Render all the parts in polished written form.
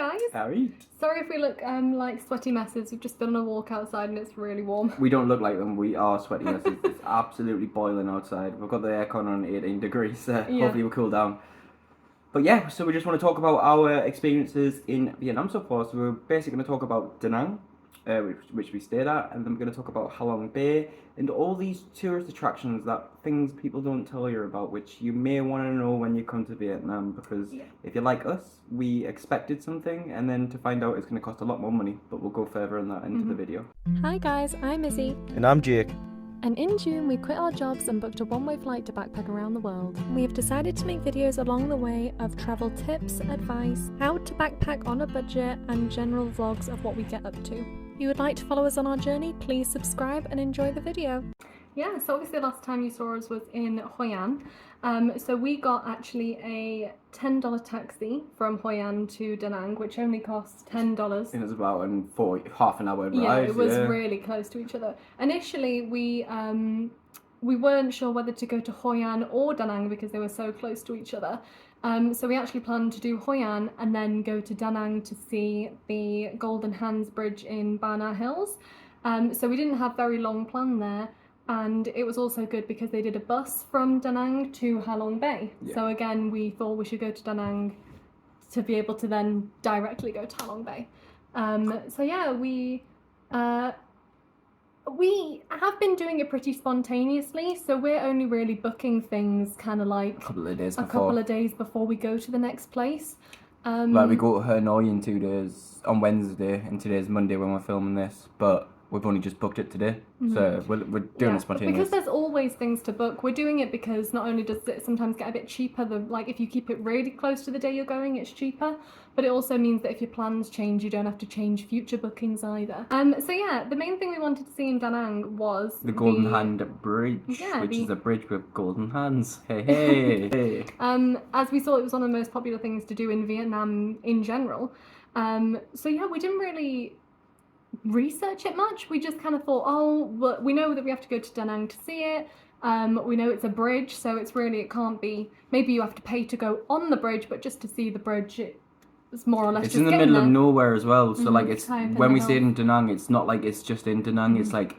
guys. Harry. Sorry if we look like sweaty messes. We've just been on a walk outside and it's really warm. We don't look like them. We are sweaty messes. It's absolutely boiling outside. We've got the aircon on 18 degrees. Hopefully we'll cool down. But yeah, so we just want to talk about our experiences in Vietnam so far. So we're basically going to talk about Da Nang, which we stayed at, and then we're going to talk about Halong Bay and all these tourist attractions, that things people don't tell you about, which you may want to know when you come to Vietnam, because if you're like us, we expected something and then to find out it's going to cost a lot more money, but we'll go further on that into the video. Hi guys, I'm Izzy. And I'm Jake. And in June, we quit our jobs and booked a one-way flight to backpack around the world. We have decided to make videos along the way of travel tips, advice, how to backpack on a budget, and general vlogs of what we get up to. If you would like to follow us on our journey, please subscribe and enjoy the video. Yeah, so obviously the last time you saw us was in Hoi An. So we got actually a $10 taxi from Hoi An to Da Nang, which only costs $10. It was about half an hour ride. Yeah, it was really close to each other. Initially, we weren't sure whether to go to Hoi An or Da Nang because they were so close to each other. So we actually planned to do Hoi An and then go to Da Nang to see the Golden Hands Bridge in Ba Na Hills. So we didn't have very long plan there. And it was also good because they did a bus from Da Nang to Halong Bay. Yeah. So again, we thought we should go to Da Nang to be able to then directly go to Halong Bay. So yeah, we have been doing it pretty spontaneously. So we're only really booking things kind of like a couple of days before we go to the next place. Like we go to Hanoi in 2 days on Wednesday, and today's Monday when we're filming this, but we've only just booked it today, so we're doing it spontaneous. Because there's always things to book. We're doing it because not only does it sometimes get a bit cheaper, like if you keep it really close to the day you're going, it's cheaper, but it also means that if your plans change, you don't have to change future bookings either. So yeah, the main thing we wanted to see in Da Nang was the Golden Hand Bridge, which is a bridge with golden hands. Hey, hey, hey. As we saw, it was one of the most popular things to do in Vietnam in general. So yeah, we didn't really research it much. We just kind of thought, oh, well, we know that we have to go to Da Nang to see it. We know it's a bridge, so it can't be, maybe you have to pay to go on the bridge, but just to see the bridge, it's more or less it's just in the middle there. of nowhere as well, so like it's when we stayed in Da Nang, it's not like it's just in Da Nang, it's like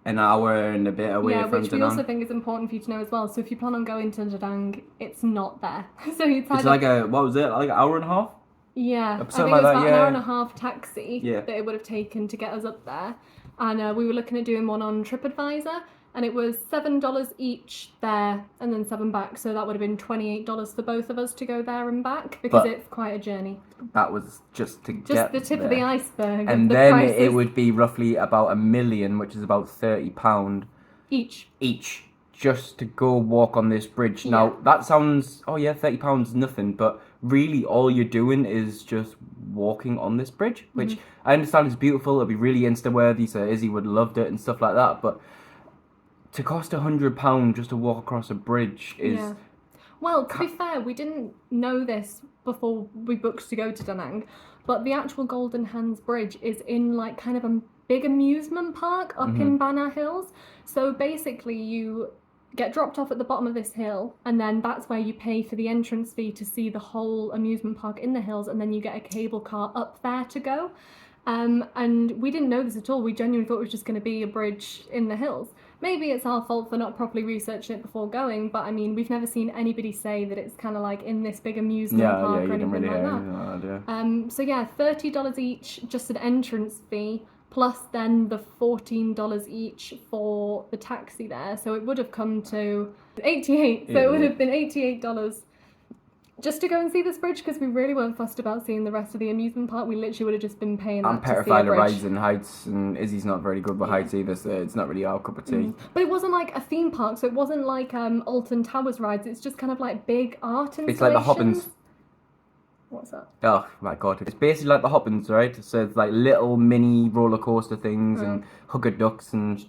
an hour and a bit away from Da Nang. Which we also think is important for you to know as well. So if you plan on going to Da Nang, it's not there. So it's like what was it, like an hour and a half? Yeah, I think it was about an hour and a half taxi that it would have taken to get us up there. And we were looking at doing one on TripAdvisor, and it was $7 each there and then $7 back. So that would have been $28 for both of us to go there and back, because it's quite a journey. That was just to get Just the tip of the iceberg. And then it would be roughly about $1 million, which is about £30 each. Just to go walk on this bridge. Yeah. Now, that sounds, £30 nothing, but really all you're doing is just walking on this bridge, which I understand is beautiful, it'll be really Insta-worthy, so Izzy would have loved it and stuff like that, but to cost £100 just to walk across a bridge is... Yeah. Well, to be fair, we didn't know this before we booked to go to Da Nang, but the actual Golden Hands Bridge is in like kind of a big amusement park up in Ba Na Hills. So basically you get dropped off at the bottom of this hill, and then that's where you pay for the entrance fee to see the whole amusement park in the hills, and then you get a cable car up there to go. And we didn't know this at all. We genuinely thought it was just going to be a bridge in the hills. Maybe it's our fault for not properly researching it before going, but I mean, we've never seen anybody say that it's kind of like in this big amusement park or anything like that. So yeah, $30 each, just an entrance fee, plus then the $14 each for the taxi there. So it would have come to $88. So it would have been $88 just to go and see this bridge, because we really weren't fussed about seeing the rest of the amusement park. We literally would have just been paying that to see a bridge. I'm petrified of rides and heights, and Izzy's not very good with heights either, so it's not really our cup of tea. But it wasn't like a theme park, so it wasn't like Alton Towers rides. It's just kind of like big art installations. It's like the Hoppins. What's that? Oh my god, it's basically like the Hoppins, right? So it's like little mini roller coaster things and hugger ducks and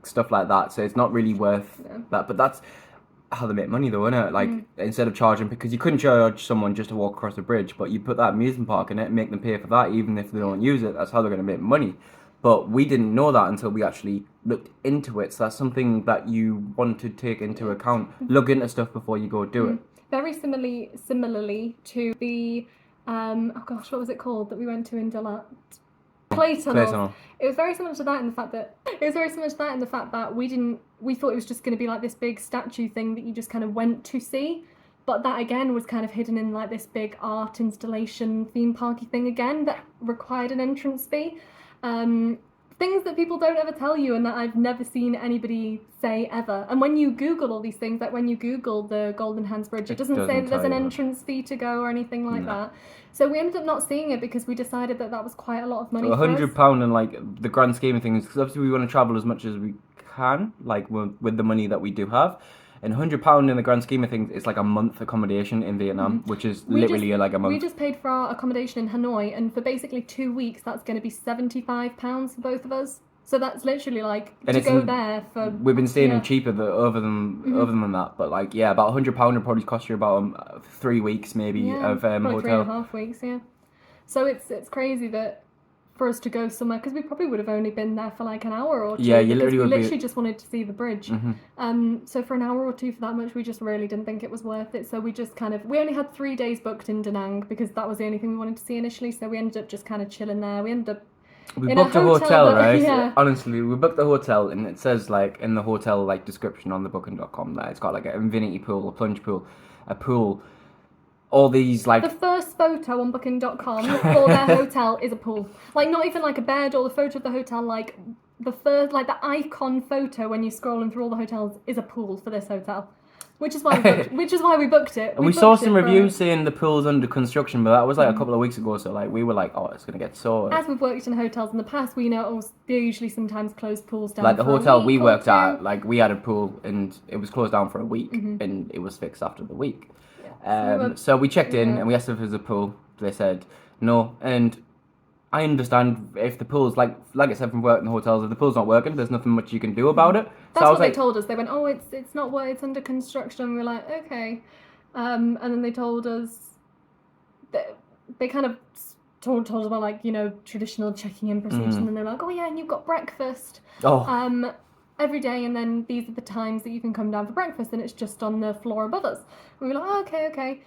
stuff like that, so it's not really worth that, but that's how they make money though, isn't it? Like instead of charging, because you couldn't charge someone just to walk across the bridge, but you put that amusement park in it and make them pay for that, even if they don't use it. That's how they're going to make money. But we didn't know that until we actually looked into it, so that's something that you want to take into account. Look into stuff before you go do it. Very similarly to the oh gosh, what was it called that we went to in Delatte? Clay tunnels. It was very similar to that in the fact that we thought it was just going to be like this big statue thing that you just kind of went to see, but that again was kind of hidden in like this big art installation theme parky thing again that required an entrance fee. Things that people don't ever tell you and that I've never seen anybody say ever. And when you Google all these things, like when you Google the Golden Hands Bridge, it doesn't say that there's an entrance fee to go or anything like that. So we ended up not seeing it because we decided that was quite a lot of money. £100 in like the grand scheme of things, because obviously we want to travel as much as we can, like with the money that we do have. And £100 in the grand scheme of things, it's like a month accommodation in Vietnam, which is literally like a month. We just paid for our accommodation in Hanoi, and for basically 2 weeks, that's going to be £75 for both of us. So that's literally like to go there for. We've been staying in cheaper over than that, but like about £100 would probably cost you about 3 weeks maybe of probably hotel. 3.5 weeks, yeah. So it's crazy that. For us to go somewhere, because we probably would have only been there for like an hour or two. Yeah, you literally we literally just wanted to see the bridge. So for an hour or two for that much, we just really didn't think it was worth it. So we just we only had 3 days booked in Da Nang because that was the only thing we wanted to see initially. So we ended up just kind of chilling there. We ended up. We booked a hotel, right? Yeah. Honestly, we booked the hotel, and it says like in the hotel like description on the booking.com that it's got like an infinity pool, a plunge pool, a pool. All these like the first photo on booking.com for their hotel is a pool, like not even like a bed or the photo of the hotel, like the first, like the icon photo when you're scrolling through all the hotels is a pool for this hotel, which is why we booked it. And we saw some reviews saying the pool's under construction, but that was like a couple of weeks ago, so like we were like, oh, it's gonna get sorted. As we've worked in hotels in the past, we know they usually sometimes close pools down. Like the hotel we worked at, like we had a pool and it was closed down for a week, and it was fixed after the week. So we checked in and we asked if there was a pool. They said no, and I understand if the pool's like I said from working in the hotels, if the pool's not working, there's nothing much you can do about it. That's what they told us. They went, oh, it's not working, it's under construction. And we were like, okay, and then they told us that they kind of told us about like traditional checking in procedures, and then they're like, oh yeah, and you've got breakfast. Every day, and then these are the times that you can come down for breakfast, and it's just on the floor above us. We were like, oh, okay.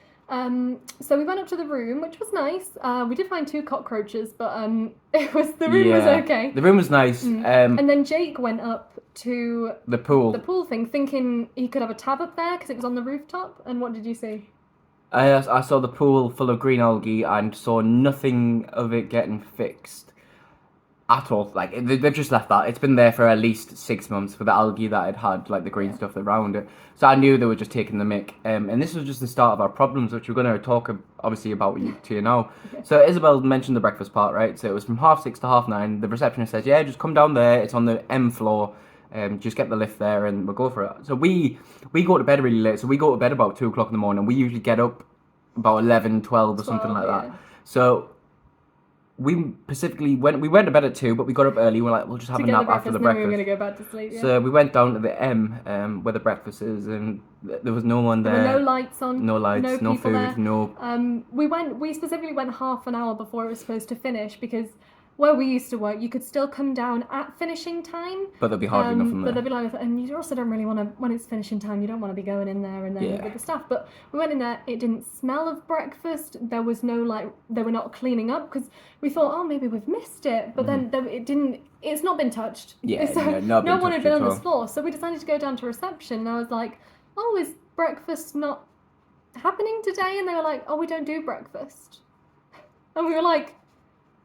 So we went up to the room, which was nice. We did find 2 cockroaches, but the room was okay. The room was nice. And then Jake went up to the pool thing, thinking he could have a tab up there because it was on the rooftop. And what did you see? I saw the pool full of green algae and saw nothing of it getting fixed. At all. Like they've just left that. It's been there for at least 6 months for the algae that it had, like the green stuff around it. So I knew they were just taking the mick. And this was just the start of our problems, which we're going to talk obviously about to you now. So Isabel mentioned the breakfast part, right? So it was from 6:30 to 9:30. The receptionist says, yeah, just come down there. It's on the M floor. Just get the lift there and we'll go for it. So we go to bed really late. So we go to bed about 2 o'clock in the morning. We usually get up about 11, 12 or something like that. So we specifically we went to bed at 2, but we got up early. We're like, we'll just have a nap after the breakfast. We were going to go back to sleep. Yeah. So we went down to the M, where the breakfast is, and there was no one there. There were no lights on. No lights, no food, there. No. We specifically went half an hour before it was supposed to finish because where we used to work, you could still come down at finishing time. But there'd be hardly nothing there. But there'd be like, and you also don't really want to, when it's finishing time, you don't want to be going in there and then with the staff. But we went in there, it didn't smell of breakfast. There was no they were not cleaning up because we thought, oh, maybe we've missed it. But then it didn't, it's not been touched. Yeah, so no one had been on this floor. So we decided to go down to reception and I was like, oh, is breakfast not happening today? And they were like, oh, we don't do breakfast. And we were like,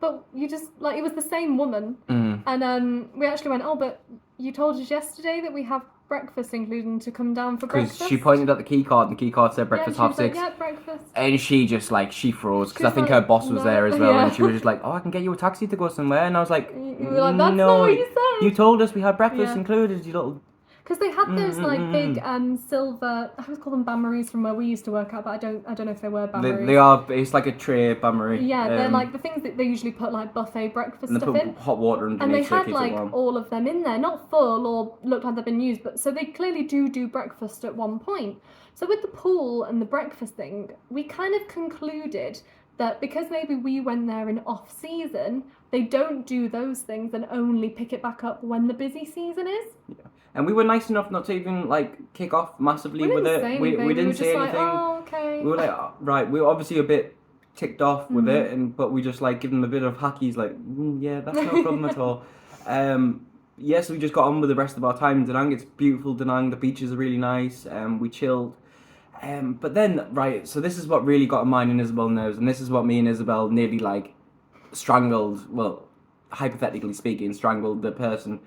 but you just, it was the same woman. And we actually went, oh, but you told us yesterday that we have breakfast included to come down for breakfast. Because she pointed at the key card, and the key card said breakfast 6:30. Like, yeah, breakfast. And she just, she froze, because I think her boss was there as well, and she was just like, oh, I can get you a taxi to go somewhere. And I was like, you were like, that's not what you said. You told us we had breakfast included, you little... Because they had those big silver, I always call them bain-maries from where we used to work at, but I don't know if they were bain-maries. They are, it's like a tray bain-marie. Yeah, they're like the things that they usually put buffet breakfast stuff in. Hot water underneath. And they had all of them in there, not full or looked like they've been used, but so they clearly do breakfast at one point. So with the pool and the breakfast thing, we kind of concluded that because maybe we went there in off season, they don't do those things and only pick it back up when the busy season is. Yeah. And we were nice enough not to even kick off massively with it. We didn't say anything. Oh, okay. We were like, right, we were obviously a bit ticked off with it, but we just like give them a bit of hackies, like yeah, that's no problem at all. Yes, we just got on with the rest of our time in Da Nang. It's beautiful, Da Nang. The beaches are really nice. We chilled. But then, right, so this is what really got on mine and Isabel's nerves, and this is what me and Isabel nearly like strangled. Well, hypothetically speaking, strangled the person.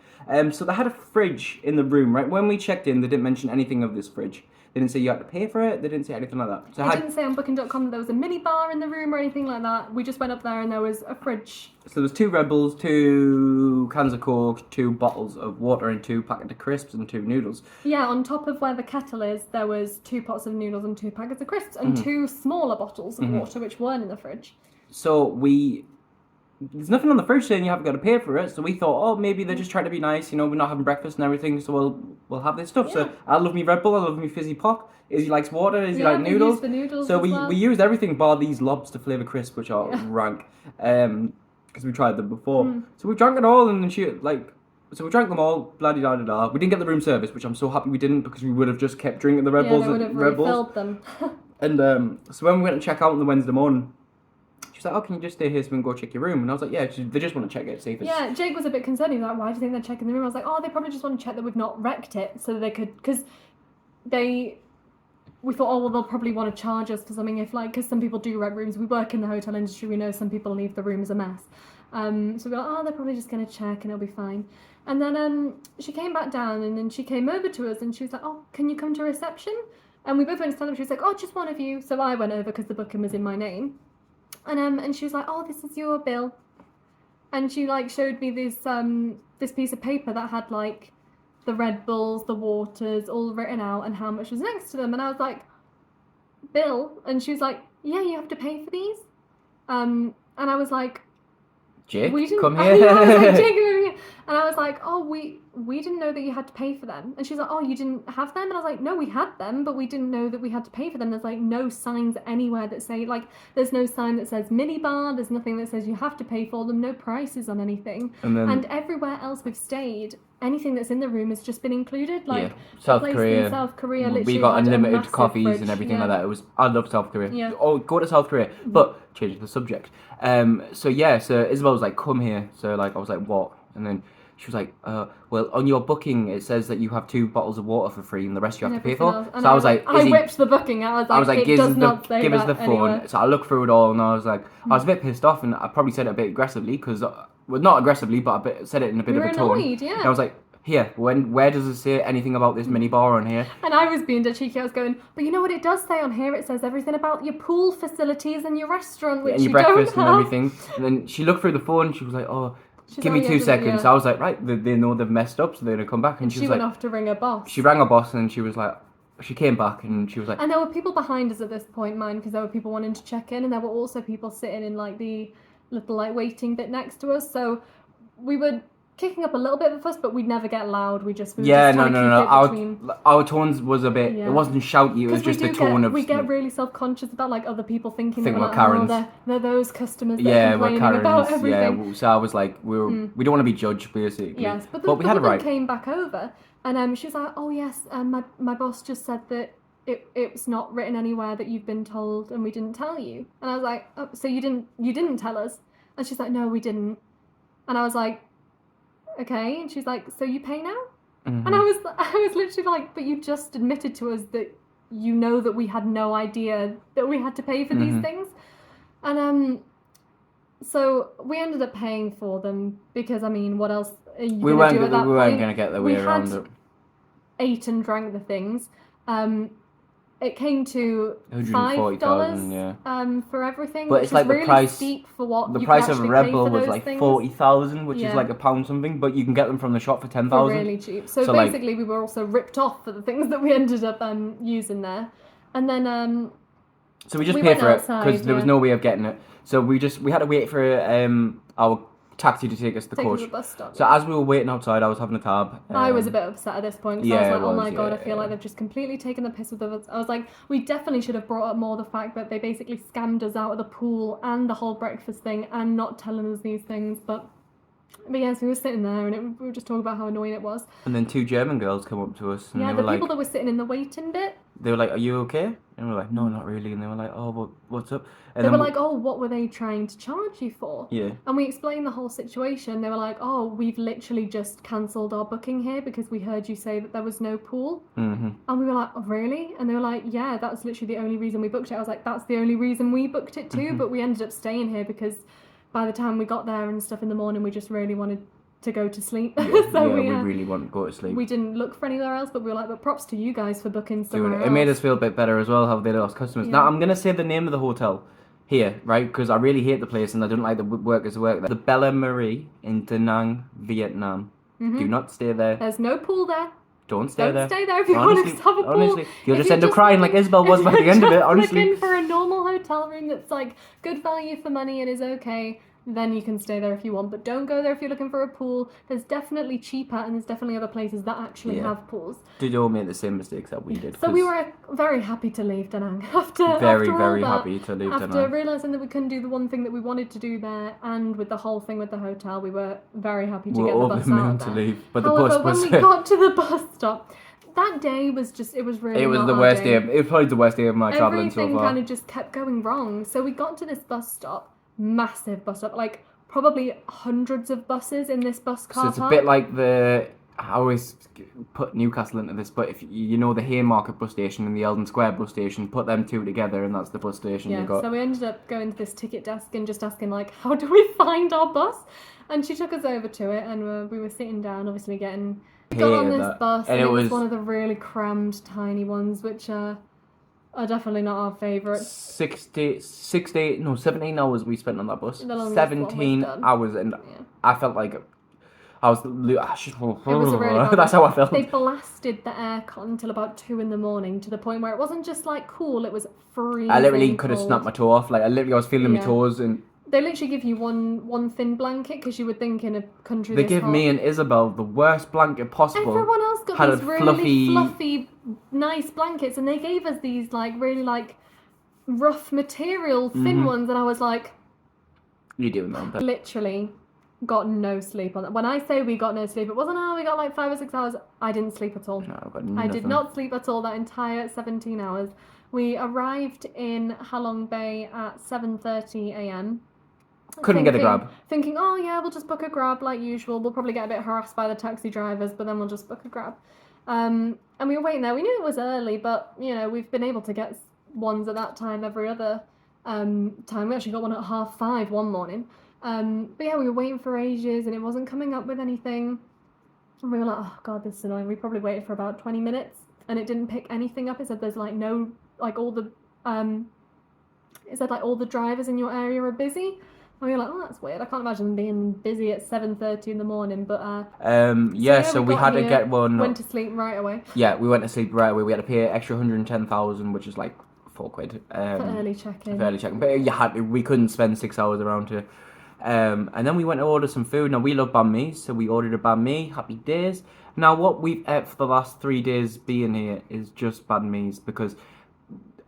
So they had a fridge in the room, right? When we checked in, they didn't mention anything of this fridge. They didn't say you had to pay for it. They didn't say anything like that. So they didn't say on booking.com that there was a mini bar in the room or anything like that. We just went up there and there was a fridge. So there was 2 Red Bulls, 2 cans of Coke, 2 bottles of water and 2 packets of crisps and 2 noodles. Yeah, on top of where the kettle is, there was 2 pots of noodles and 2 packets of crisps and 2 smaller bottles of water which weren't in the fridge. So there's nothing on the fridge saying you haven't got to pay for it. So we thought, oh, maybe they're just trying to be nice. You know, we're not having breakfast and everything, so we'll have this stuff. Yeah. So I love me Red Bull, I love me fizzy pop. Izzy likes water, Izzy likes noodles. The noodles. So we used everything bar these lobster flavour crisps, which are rank. Because we tried them before. So we drank it all, and then so we drank them all, blah da da da. We didn't get the room service, which I'm so happy we didn't, because we would have just kept drinking the Red Bulls. Yeah, they would have refilled them. And so when we went to check out on the Wednesday morning, she's like, oh, can you just stay here so we can go check your room? And I was like, yeah, they just want to check it, see if it's... Yeah, Jake was a bit concerned. He was like, why do you think they're checking the room? I was like, oh, they probably just want to check that we've not wrecked it, so they could... Because we thought, oh, well, they'll probably want to charge us for something if, like, because some people do rent rooms. We work in the hotel industry. We know some people leave the rooms a mess. So we were like, oh, they're probably just going to check and it'll be fine. And then she came back down and then she came over to us and she was like, oh, can you come to reception? And we both went to stand up. She was like, oh, just one of you. So I went over because the booking was in my name. And she was like, oh, this is your bill. And she, like, showed me this piece of paper that had, like, the Red Bulls, the waters, all written out and how much was next to them. And I was like, bill? And she was like, yeah, you have to pay for these? And I was like, Jake, we didn't, come here. I was like, Jake, come here. And I was like, oh, we didn't know that you had to pay for them. And she's like, oh, you didn't have them? And I was like, no, we had them, but we didn't know that we had to pay for them. There's, like, no signs anywhere that say, like, there's no sign that says minibar. There's nothing that says you have to pay for them. No prices on anything. And everywhere else we've stayed, anything that's in the room has just been included. Like, South Korea. In South Korea, literally we got unlimited coffees fridge. and everything like that. I love South Korea. Yeah. Oh, go to South Korea. But change the subject. So Isabel was like, come here. So like I was like, what? And then she was like, well, on your booking it says that you have 2 bottles of water for free and the rest you have to pay for. So I was like, I whipped the booking out. I was like, it does not say give us the that phone. anywhere. So I looked through it all and I was like, I was a bit pissed off and I probably said it a bit aggressively because, well, not aggressively, but I said it in a bit of a tone. Annoyed, yeah. And I was like, here, where does it say anything about this mini bar on here? And I was being dead cheeky. I was going, but you know what it does say on here? It says everything about your pool facilities and your restaurant, which and your you breakfast don't and have. everything. And then she looked through the phone and she was like, oh, give like, me 2 seconds. Yeah. So I was like, right, they know they've messed up, so they're going to come back. And she was went like, off to ring her boss. She rang her boss and she was like, she came back and she was like... And there were people behind us at this point, mind, because there were people wanting to check in and there were also people sitting in, like, the little, like, waiting bit next to us. So we were kicking up a little bit of a fuss, but we'd never get loud. We were just no. Our tones was a bit... Yeah. It wasn't shouty, it was just the tone of... We get really self-conscious about, like, other people thinking we're like, Karens. oh, they're those customers that are complaining Karens, about everything. Yeah, so I was like, we don't want to be judged, basically. Yes, but we had a right. came back over and she was like, oh yes, my boss just said that it's not written anywhere that you've been told and we didn't tell you. And I was like, oh, so you didn't tell us? And she's like, no, we didn't. And I was like, okay. And she's like, so you pay now? Mm-hmm. And I was literally like, but you just admitted to us that you know that we had no idea that we had to pay for these things. And so we ended up paying for them because, I mean, what else are you going to do at that point? We weren't going to get the way around it. Ate and drank the things. It came to $5 for everything, but it's like really the price steep for what the you price could of a actually Red pay Bull for was those like things. 40,000, which is like £1 something, but you can get them from the shop for 10,000. Really cheap. So basically, we were also ripped off for the things that we ended up using there, and then so we just paid for it because there was no way of getting it. So we had to wait for our taxi to take us to the coach. The bus stop, so as we were waiting outside, I was having a tab. I was a bit upset at this point because I was like, oh my god, I feel like they've just completely taken the piss with us. I was like, we definitely should have brought up more the fact that they basically scammed us out of the pool and the whole breakfast thing and not telling us these things. But yes, we were sitting there and we were just talking about how annoying it was. And then 2 German girls come up to us. And yeah, they were the people that were sitting in the waiting bit. they were like, "Are you okay?" And we were like, "No, not really." And they were like, "Oh, well, what's up?" And They then were like, "Oh, what were they trying to charge you for?" yeah. And we explained the whole situation. They were like, "Oh, we've literally just cancelled our booking here because we heard you say that there was no pool." Mm-hmm. And we were like, "Oh, really?" And they were like, "Yeah, that's literally the only reason we booked it." I was like, "That's the only reason we booked it too." But we ended up staying here because by the time we got there and stuff in the morning, we just really wanted to go to sleep. So we really want to go to sleep. We didn't look for anywhere else, but we were like, "But props to you guys for booking somewhere else." It made us feel a bit better as well, how they lost customers. Yeah. Now, I'm going to say the name of the hotel here, right? Because I really hate the place and I don't like the workers who work there. The Bella Marie in Da Nang, Vietnam. Do not stay there. There's no pool there. Don't stay there. Don't stay there if you want to have a pool. Honestly, you'll just end up crying like Isabel was by the end of it, honestly. Looking for a normal hotel room that's like good value for money and is okay, then you can stay there if you want. But don't go there if you're looking for a pool. There's definitely cheaper and there's definitely other places that actually have pools. Did all make the same mistakes that we did. So we were very happy to leave Da Nang after very all happy to leave Da Nang. After realising that we couldn't do the one thing that we wanted to do there, and with the whole thing with the hotel, we were very happy to get the bus out to there. leave, but However, the bus was. when we got to the bus stop, that day was just, it was really It was not the our worst day. day. It was probably the worst day of my travelling so Everything far. kind of just kept going wrong. So we got to this bus stop, massive bus stop, like probably hundreds of buses in this bus car So it's park. a bit like I always put Newcastle into this, but if you know the Haymarket bus station and the Eldon Square bus station, put them two together and that's the bus station you got. So we ended up going to this ticket desk and just asking like, how do we find our bus? And she took us over to it and we were sitting down, obviously getting... We got on this bus and it was one of the really crammed, tiny ones, which are definitely not our favourite. 17 hours we spent on that bus. The longest 17 one we've done. hours, and I felt like I was. It was a really bad That's how I felt. They blasted the aircon until about 2 a.m. to the point where it wasn't just like cool, it was freezing. I literally could have cold. snapped my toe off. Like I was feeling my toes, and they literally give you one thin blanket because you would think in a country they this give hot, me and Isabel the worst blanket possible. everyone else got Had these a really fluffy, nice blankets, and they gave us these like really like rough material thin ones, and I was like, "You're doing that." But literally got no sleep on that. When I say we got no sleep, it wasn't we got like 5 or 6 hours. I didn't sleep at all. no, I got I nothing. did not sleep at all that entire 17 hours. We arrived in Halong Bay at 7:30 a.m. Couldn't get a grab. Thinking, oh yeah, we'll just book a grab like usual. We'll probably get a bit harassed by the taxi drivers, but then we'll just book a grab. And we were waiting there. We knew it was early, but you know, we've been able to get ones at that time every other time. We actually got one at 5:30 one morning. But yeah, we were waiting for ages and it wasn't coming up with anything. And we were like, oh god, this is annoying. We probably waited for about 20 minutes and it didn't pick anything up. It said there's like no, like all the, it said like all the drivers in your area are busy. And we were like, oh, that's weird. I can't imagine them being busy at 7:30 in the morning. But so we had to get one. Went to sleep right away. Yeah, we went to sleep right away. We had to pay extra 110,000, which is like £4. For early check-in. For early check-in, but we couldn't spend 6 hours around here. And then we went to order some food. Now we love banh mi, so we ordered a banh mi. Happy days. Now what we've ate for the last 3 days being here is just banh mi's, because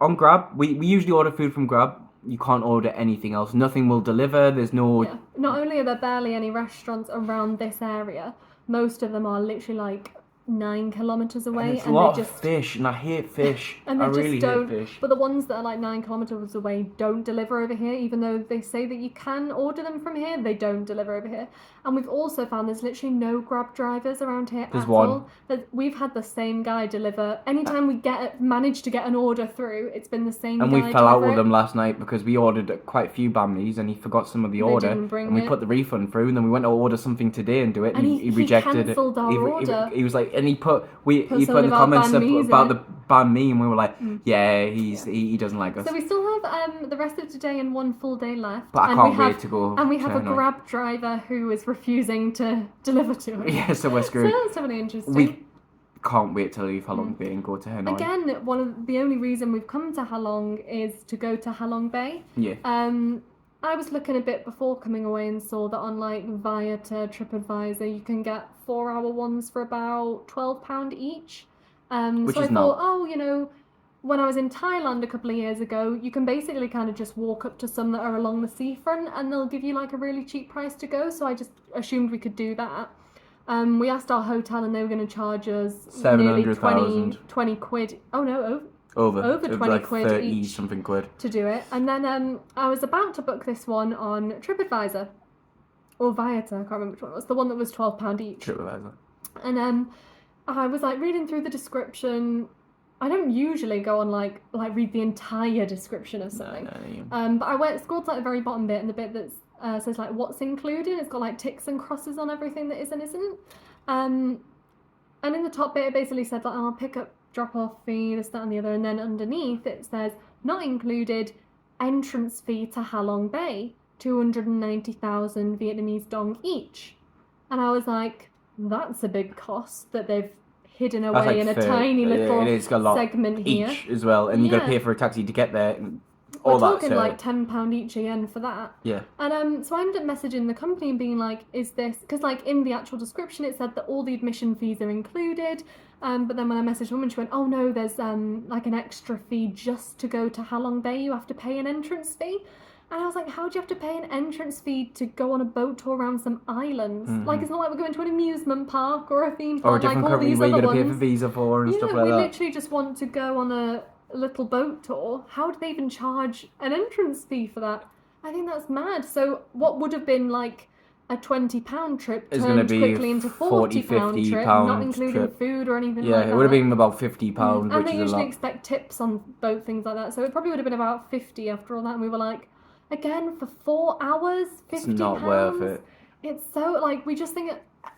on Grab we usually order food from Grab. You can't order anything else. Nothing will deliver. There's no... Yeah. Not only are there barely any restaurants around this area, most of them are literally like 9 kilometres away. And it's a lot of fish, and I hate fish. And they I really don't, hate fish. But the ones that are like 9 kilometres away don't deliver over here, even though they say that you can order them from here, they don't deliver over here. And we've also found there's literally no Grab drivers around here There's at one. all. We've had the same guy deliver. Anytime we manage to get an order through, it's been the same guy. And we fell out with deliver it. him last night because we ordered quite a few banh mi's and he forgot some of the They order. didn't bring And we it. put the refund through, and then we went to order something today and do it, and he rejected cancelled it. our order. He was like, and he put in the something about comments banh mi's about in the banh mi, and we were like, yeah, he doesn't like us. So we still have the rest of today and one full day left. But I and can't we wait to go. And we have a Hanoi. Grab driver who is refusing to deliver to us. Yeah, so we're So screwed. that's definitely interesting. We can't wait to leave Halong Bay and go to Hanoi. Again, one of the only reason we've come to Halong is to go to Halong Bay. Yeah. I was looking a bit before coming away and saw that on like Viator, TripAdvisor, you can get 4-hour ones for about £12 each. Which so is I not. thought, when I was in Thailand a couple of years ago, you can basically kind of just walk up to some that are along the seafront and they'll give you like a really cheap price to go. So I just assumed we could do that. We asked our hotel and they were going to charge us nearly 700,000. 20 quid. Oh no, over 20 like quid 30 each something quid to do it. And then I was about to book this one on TripAdvisor or Viator, I can't remember which one it was, the one that was £12 each. TripAdvisor. And I was like reading through the description. I don't usually go on like read the entire description of something. No. But I scrolled to like the very bottom bit, and the bit that says like what's included. It's got like ticks and crosses on everything that is and isn't. And in the top bit, it basically said like, I'll pick up, drop off fee, this, that, and the other. And then underneath it says not included entrance fee to Halong Bay, 290,000 Vietnamese dong each. And I was like, that's a big cost that they've hidden away like in a tiny little segment here. Each as well, and you got to pay for a taxi to get there. And all We're that, talking like £10 each again for that. Yeah. And so I ended up messaging the company and being like, is this, because like in the actual description it said that all the admission fees are included, but then when I messaged the woman, she went, oh no, there's like an extra fee just to go to Halong Bay. You have to pay an entrance fee. And I was like, how do you have to pay an entrance fee to go on a boat tour around some islands? Like, it's not like we're going to an amusement park or a theme park or a different like all country these where you other got to pay for ones. visa for and stuff like We that. literally just want to go on a little boat tour. How do they even charge an entrance fee for that? I think that's mad. So what would have been like a £20 trip turned quickly into £40 trip, not including food or anything like that. Yeah, it would have been about £50, and which they is a usually lot. expect tips on boat things like that. So it probably would have been about 50 after all that. And we were like, again, for 4 hours, £50? It's not worth it. It's so, like, we just think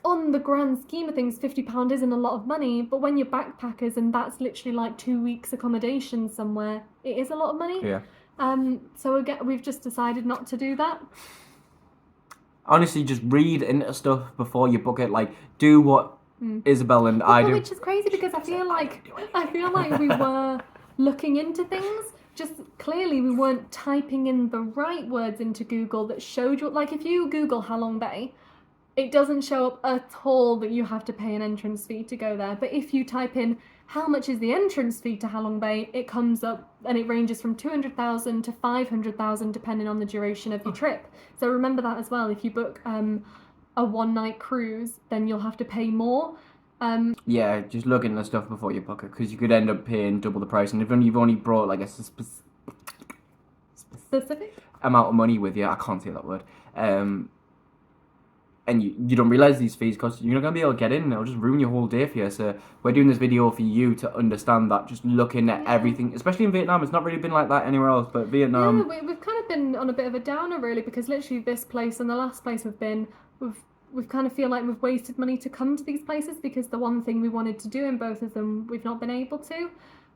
on the grand scheme of things, £50 isn't a lot of money, but when you're backpackers and that's literally like 2 weeks accommodation somewhere, it is a lot of money. Yeah. So again, we've just decided not to do that. Honestly, just read into stuff before you book it. Like, do what Isabel and I do. Which is crazy because I feel like we were looking into things. Just clearly we weren't typing in the right words into Google that showed you. Like if you Google Halong Bay, it doesn't show up at all that you have to pay an entrance fee to go there. But if you type in how much is the entrance fee to Halong Bay, it comes up and it ranges from 200,000 to 500,000 depending on the duration of your trip. So remember that as well. If you book a one-night cruise, then you'll have to pay more. Yeah, just look into stuff before you book it, because you could end up paying double the price. And if you've only brought like a specific amount of money with you, I can't say that word, and you don't realise these fees cost, you're not going to be able to get in, and it'll just ruin your whole day for you. So we're doing this video for you to understand that, just looking at everything, especially in Vietnam. It's not really been like that anywhere else, but Vietnam... Yeah, we've kind of been on a bit of a downer, really, because literally this place and the last place we've been, we've kind of feel like we've wasted money to come to these places, because the one thing we wanted to do in both of them, we've not been able to.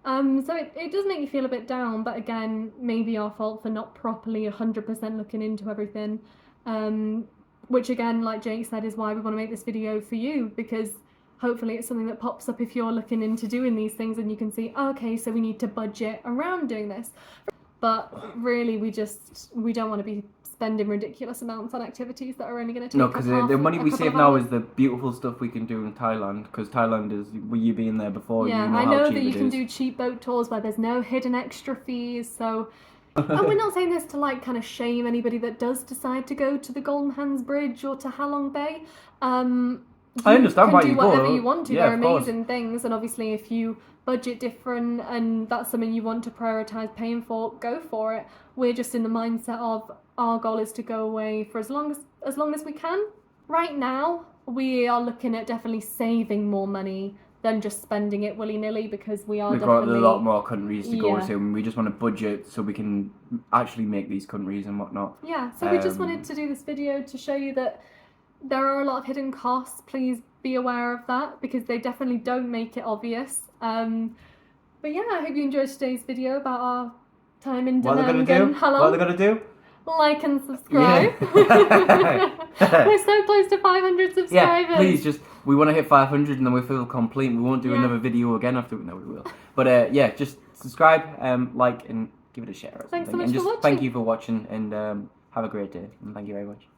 So it does make you feel a bit down, but again, maybe our fault for not properly 100% looking into everything. Which again, like Jake said, is why we want to make this video for you, because hopefully it's something that pops up if you're looking into doing these things and you can see, okay, so we need to budget around doing this. But really, we don't want to be spending ridiculous amounts on activities that are only going to take No, because the money we save now is the beautiful stuff we can do in Thailand, because Thailand is, well, you being there before, yeah, you know I how know cheap that you it can is. do cheap boat tours where there's no hidden extra fees, so... And we're not saying this to like kind of shame anybody that does decide to go to the Golden Hands Bridge or to Halong Bay. I understand why you go. You can do whatever you want to. Yeah, They're of course. amazing things, and obviously if you budget different and that's something you want to prioritise paying for, go for it. We're just in the mindset of our goal is to go away for as long as we can. Right now, we are looking at definitely saving more money than just spending it willy-nilly, because we've got a lot more countries to go to, and we just want to budget so we can actually make these countries and whatnot. Yeah, so we just wanted to do this video to show you that there are a lot of hidden costs. Please be aware of that, because they definitely don't make it obvious. But yeah, I hope you enjoyed today's video about our time in Da Nang and Halong. What are they going to do? Like and subscribe. Yeah. We're so close to 500 subscribers. Yeah, please, just, we want to hit 500 and then we feel complete. We won't do another video again after. No, we will. But yeah, just subscribe, like, and give it a share. Or Thanks something. so much and for watching. Thank you for watching, and have a great day. And thank you very much.